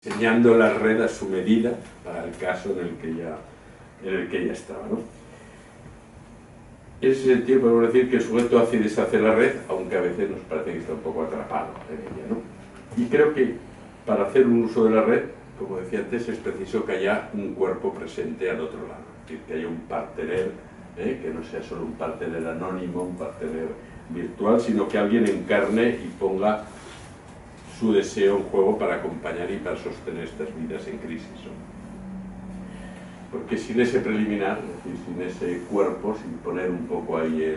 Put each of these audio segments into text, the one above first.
diseñando la red a su medida para el caso en el que ya estaba, ¿no? En ese sentido podemos decir que el sujeto hace y deshace la red, aunque a veces nos parece que está un poco atrapado en ella, ¿no? Y creo que para hacer un uso de la red, como decía antes, es preciso que haya un cuerpo presente al otro lado, es decir, que haya un partener, que no sea solo un partener anónimo, un partener virtual, sino que alguien encarne y ponga su deseo en juego para acompañar y para sostener estas vidas en crisis, ¿no? Porque sin ese preliminar, es decir, sin ese cuerpo, sin poner un poco ahí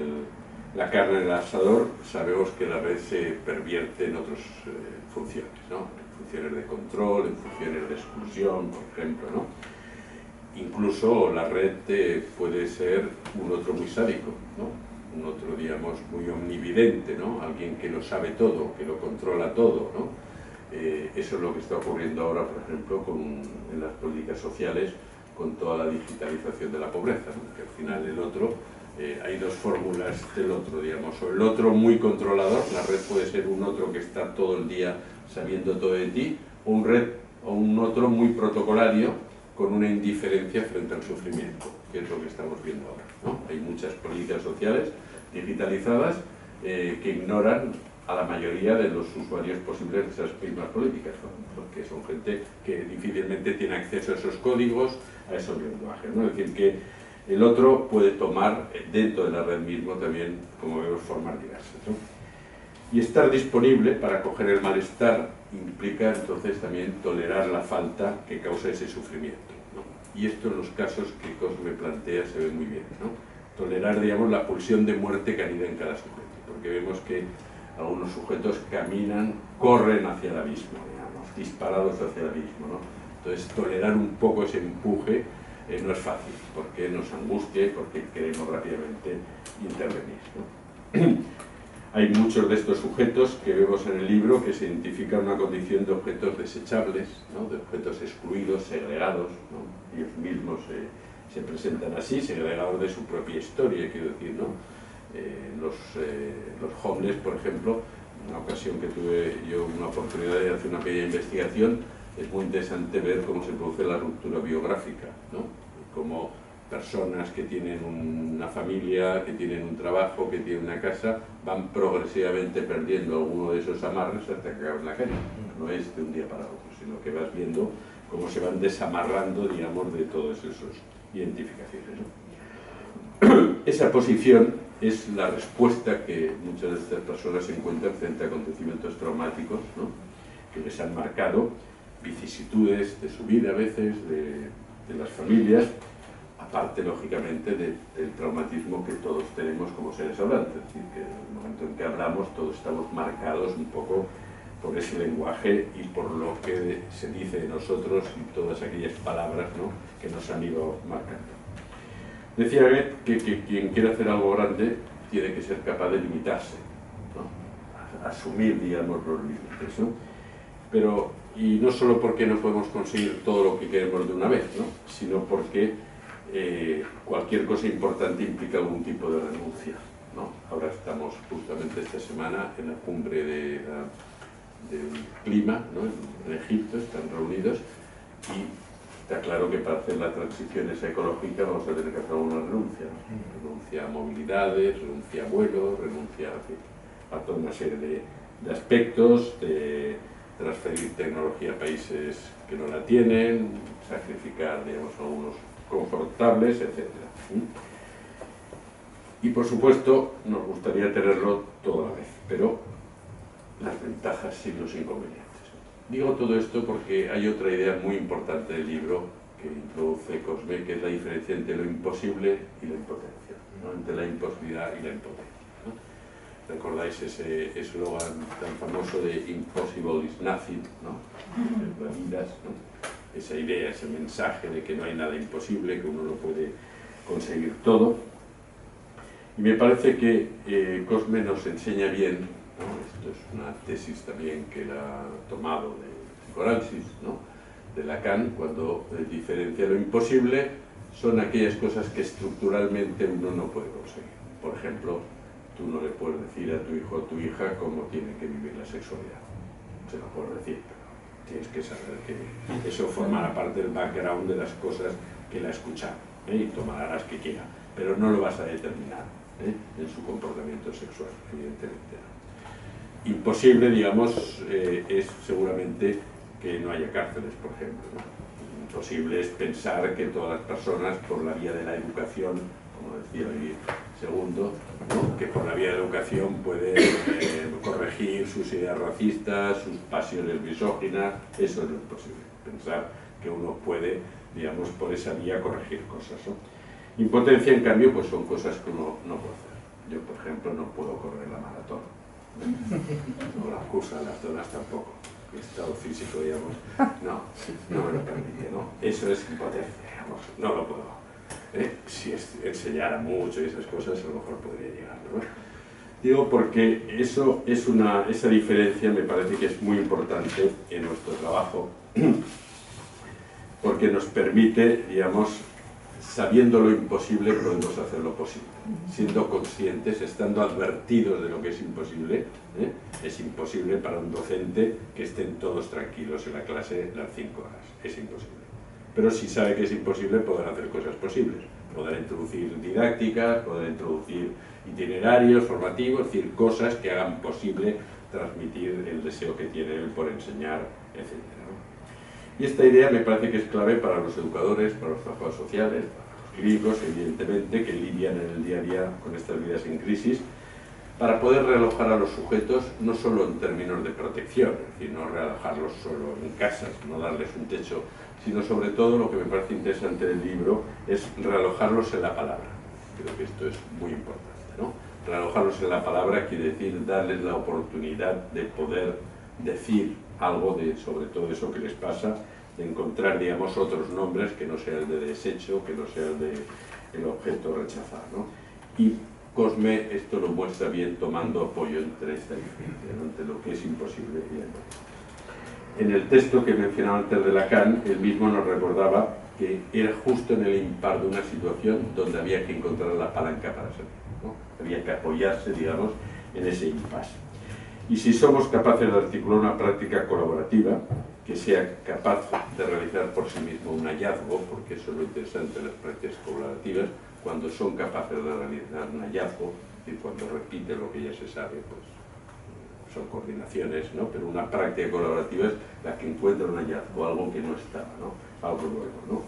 la carne en el asador, sabemos que la red se pervierte en otras funciones, ¿no? En funciones de control, en funciones de exclusión, por ejemplo, ¿no? Incluso la red puede ser un otro muy sádico, ¿no? Un otro, digamos, muy omnividente, ¿no? Alguien que lo sabe todo, que lo controla todo, ¿no? Eso es lo que está ocurriendo ahora, por ejemplo, en las políticas sociales, con toda la digitalización de la pobreza, ¿no? Que al final el otro, hay dos fórmulas del otro, digamos, o el otro muy controlador, la red puede ser un otro que está todo el día sabiendo todo de ti, o un otro muy protocolario, con una indiferencia frente al sufrimiento, que es lo que estamos viendo ahora, ¿no? Hay muchas políticas sociales digitalizadas que ignoran a la mayoría de los usuarios posibles de esas mismas políticas, ¿no? Porque son gente que difícilmente tiene acceso a esos códigos, a esos lenguajes, ¿no? Es decir, que el otro puede tomar dentro de la red mismo también, como vemos, formas diversas, ¿no? Y estar disponible para acoger el malestar implica entonces también tolerar la falta que causa ese sufrimiento, ¿no? Y esto en los casos que Cosme plantea se ve muy bien, ¿no? Tolerar, digamos, la pulsión de muerte que anida en cada sujeto, porque vemos que algunos sujetos caminan, corren hacia el abismo, digamos, disparados hacia el abismo, ¿no? Entonces, tolerar un poco ese empuje no es fácil, porque nos angustia y porque queremos rápidamente intervenir, ¿no? Hay muchos de estos sujetos que vemos en el libro que se identifican una condición de objetos desechables, ¿no? De objetos excluidos, segregados, ¿no? Ellos mismos se presentan así, segregados de su propia historia, quiero decir, ¿no? Los homeless, por ejemplo, en una ocasión que tuve yo una oportunidad de hacer una pequeña investigación, es muy interesante ver cómo se produce la ruptura biográfica, ¿no? Cómo personas que tienen una familia, que tienen un trabajo, que tienen una casa, van progresivamente perdiendo alguno de esos amarres hasta que acaban en la calle. No es de un día para otro, sino que vas viendo cómo se van desamarrando, digamos, de todas esas identificaciones, ¿no? Esa posición es la respuesta que muchas de estas personas encuentran frente a acontecimientos traumáticos, ¿no? Que les han marcado vicisitudes de su vida a veces, de las familias, aparte lógicamente del traumatismo que todos tenemos como seres hablantes, es decir, que en el momento en que hablamos todos estamos marcados un poco por ese lenguaje y por lo que se dice de nosotros y todas aquellas palabras, ¿no? Que nos han ido marcando. Decía Goethe que quien quiere hacer algo grande tiene que ser capaz de limitarse, ¿no? Asumir, digamos, los límites, ¿no? Pero, y no solo porque no podemos conseguir todo lo que queremos de una vez, ¿no? Sino porque cualquier cosa importante implica algún tipo de renuncia, ¿no? Ahora estamos justamente esta semana en la cumbre del clima, ¿no? En Egipto, están reunidos y está claro que para hacer la transición esa ecológica vamos a tener que hacer una renuncia, ¿no? Renuncia a movilidades, renuncia a vuelos, renuncia a toda una serie de aspectos, de transferir tecnología a países que no la tienen, sacrificar, digamos, algunos confortables, etc. Y por supuesto nos gustaría tenerlo todo a la vez, pero las ventajas sin los inconvenientes. Digo todo esto porque hay otra idea muy importante del libro que introduce Cosme, que es la diferencia entre lo imposible y la impotencia, ¿no? Entre la imposibilidad y la impotencia, ¿no? ¿Recordáis ese eslogan tan famoso de impossible is nothing, ¿no? ¿no? Esa idea, ese mensaje de que no hay nada imposible, que uno lo puede conseguir todo. Y me parece que Cosme nos enseña bien, ¿no? Esto es una tesis también que él ha tomado de psicoanálisis, ¿no? De Lacan, cuando diferencia lo imposible son aquellas cosas que estructuralmente uno no puede conseguir. Por ejemplo, tú no le puedes decir a tu hijo o a tu hija cómo tiene que vivir la sexualidad. Se lo puedes decir, tienes que saber que eso formará parte del background de las cosas que la escuchan, y tomará las que quiera, pero no lo vas a determinar en su comportamiento sexual, evidentemente no. Imposible, digamos, es seguramente que no haya cárceles, por ejemplo, ¿no? Imposible es pensar que todas las personas, por la vía de la educación, como decía hoy Segundo, ¿no? Que por la vía de la educación pueden corregir sus ideas racistas, sus pasiones misóginas. Eso no es posible. Pensar que uno puede, digamos, por esa vía corregir cosas, ¿no? Impotencia, en cambio, pues son cosas que uno no puede hacer. Yo, por ejemplo, no puedo correr la maratón. No la cursa, las donas tampoco. El estado físico, digamos, no me lo permite, ¿no? Eso es impotencia, digamos, no lo puedo. Si enseñara mucho y esas cosas, a lo mejor podría llegar, ¿no? Digo porque esa diferencia me parece que es muy importante en nuestro trabajo, porque nos permite, digamos, sabiendo lo imposible, podemos hacer lo posible. Siendo conscientes, estando advertidos de lo que es imposible, es imposible para un docente que estén todos tranquilos en la clase las 5 horas. Es imposible. Pero si sabe que es imposible, podrá hacer cosas posibles. Podrá introducir didácticas, podrá introducir itinerarios formativos, es decir, cosas que hagan posible transmitir el deseo que tiene él por enseñar, etc. Y esta idea me parece que es clave para los educadores, para los trabajadores sociales, para los clínicos, evidentemente, que lidian en el día a día con estas vidas en crisis, para poder realojar a los sujetos no solo en términos de protección, es decir, no realojarlos solo en casas, no darles un techo, sino sobre todo lo que me parece interesante del libro es realojarlos en la palabra. Creo que esto es muy importante, ¿no? Realojarlos en la palabra quiere decir darles la oportunidad de poder decir algo sobre todo eso que les pasa, de encontrar, digamos, otros nombres que no sea el de desecho, que no sea el de el objeto rechazado, ¿no? Y Cosme esto lo muestra bien tomando apoyo entre esta diferencia, ¿no? Entre lo que es imposible y el no. En el texto que mencionaba antes de Lacan, él mismo nos recordaba que era justo en el impar de una situación donde había que encontrar la palanca para salir, ¿no? Había que apoyarse, digamos, en ese impasse. Y si somos capaces de articular una práctica colaborativa que sea capaz de realizar por sí mismo un hallazgo, porque eso es lo interesante de las prácticas colaborativas, cuando son capaces de realizar un hallazgo, y cuando repiten lo que ya se sabe, pues son coordinaciones, ¿no? Pero una práctica colaborativa es la que encuentra un hallazgo, algo que no estaba, ¿no? Algo nuevo, ¿no?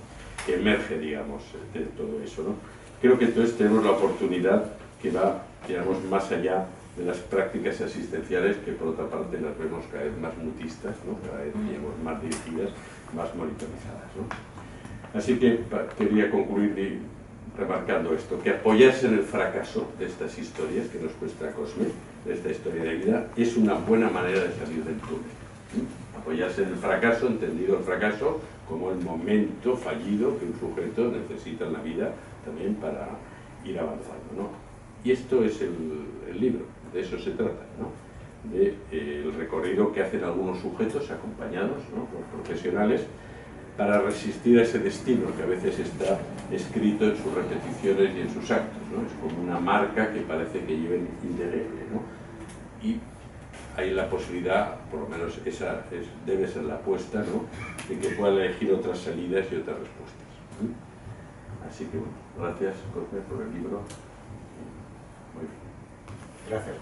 Que emerge, digamos, de todo eso, ¿no? Creo que entonces tenemos la oportunidad que va, digamos, más allá de las prácticas asistenciales, que por otra parte las vemos cada vez más mutistas, ¿no? Cada vez, digamos, más dirigidas, más monitorizadas, ¿no? Así que quería concluir remarcando esto, que apoyarse en el fracaso de estas historias que nos muestra Cosme, de esta historia de vida, es una buena manera de salir del túnel. Apoyarse en el fracaso, entendido el fracaso como el momento fallido que un sujeto necesita en la vida también para ir avanzando, ¿no? Y esto es el libro, de eso se trata, ¿no? De el recorrido que hacen algunos sujetos acompañados, ¿no? Por profesionales, para resistir a ese destino que a veces está escrito en sus repeticiones y en sus actos, ¿no? Es como una marca que parece que lleven indeleble, ¿no? Y hay la posibilidad, por lo menos esa debe ser la apuesta, ¿no? De que puedan elegir otras salidas y otras respuestas. Así que bueno, gracias, Cosme, por el libro. Muy bien. Gracias.